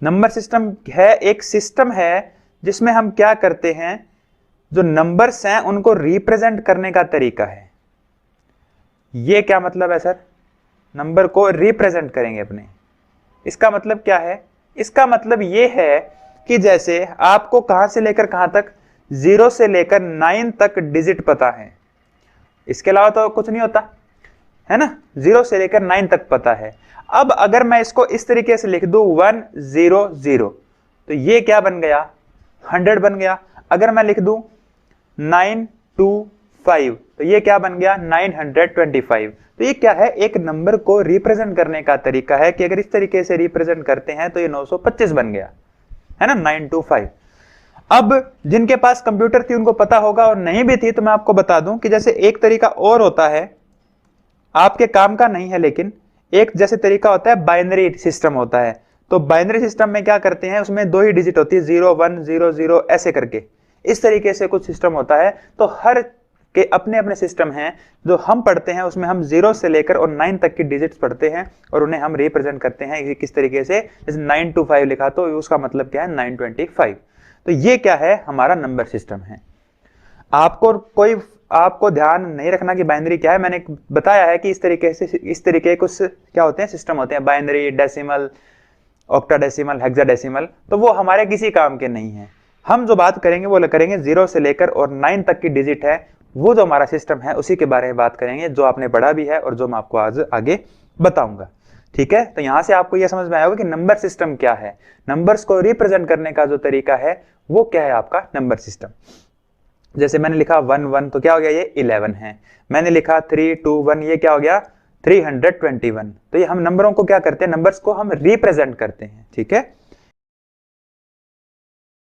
Number system है एक system है जिसमें हम क्या करते हैं, जो नंबर्स हैं उनको रिप्रेजेंट करने का तरीका है। ये क्या मतलब है सर? नंबर को रिप्रेजेंट करेंगे अपने, इसका मतलब क्या है? इसका मतलब ये है कि जैसे आपको कहां से लेकर कहां तक, 0 से लेकर 9 तक डिजिट पता है, इसके अलावा तो कुछ नहीं होता है ना। 0 से लेकर 9 तक पता है। अब अगर मैं इसको इस तरीके से लिख दूं 100, तो ये क्या बन गया? 100 बन गया। अगर मैं लिख दूं 925, तो ये क्या बन गया? 925। तो ये क्या है? एक नंबर को रिप्रेजेंट करने का तरीका है कि अगर इस तरीके से रिप्रेजेंट करते हैं तो ये 925 बन गया, है ना, 925। अब जिनके पास कंप्यूटर थी उनको पता होगा, और नहीं भी थी तो मैं आपको बता दूं कि जैसे एक तरीका और होता है, आपके काम का नहीं है, लेकिन एक जैसे तरीका होता है बाइनरी सिस्टम होता है। तो बाइनरी सिस्टम में क्या करते हैं, उसमें 2 ही डिजिट होती है, 0 1 0 0 ऐसे करके, इस तरीके से कुछ सिस्टम होता है। तो हर के अपने अपने सिस्टम हैं जो हम पढ़ते हैं, उसमें हम 0 से लेकर और 9 तक की डिजिट्स पढ़ते हैं और उन्हें हम रिप्रेजेंट करते हैं किस तरीके से। जैसे 925 लिखा तो उसका मतलब क्या है? 925। तो ये क्या है? हमारा नंबर सिस्टम है। आपको ध्यान नहीं रखना कि बाइनरी क्या है, मैंने बताया है कि इस तरीके कुछ क्या होते हैं, सिस्टम होते हैं, बाइनरी, डेसिमल, ऑक्टाडेसिमल, हेक्साडेसिमल। तो वो हमारे किसी काम के नहीं है। हम जो बात करेंगे वो करेंगे 0 से लेकर और 9 तक की डिजिट है, वो जो हमारा सिस्टम है उसी के बारे में बात करेंगे, जो आपने पढ़ा भी है और जो मैं आपको आज आगे बताऊंगा। ठीक है, तो यहां से आपको यह समझ में आया होगा कि नंबर सिस्टम क्या है, नंबर्स को रिप्रेजेंट करने का जो तरीका है वो क्या है, आपका नंबर सिस्टम। जैसे मैंने लिखा 1 1, तो क्या हो गया? ये 11 है। मैंने लिखा 3 2 1, ये क्या हो गया? 321। तो ये हम नंबरों को क्या करते हैं, नंबर्स को हम रिप्रेजेंट करते हैं। ठीक है।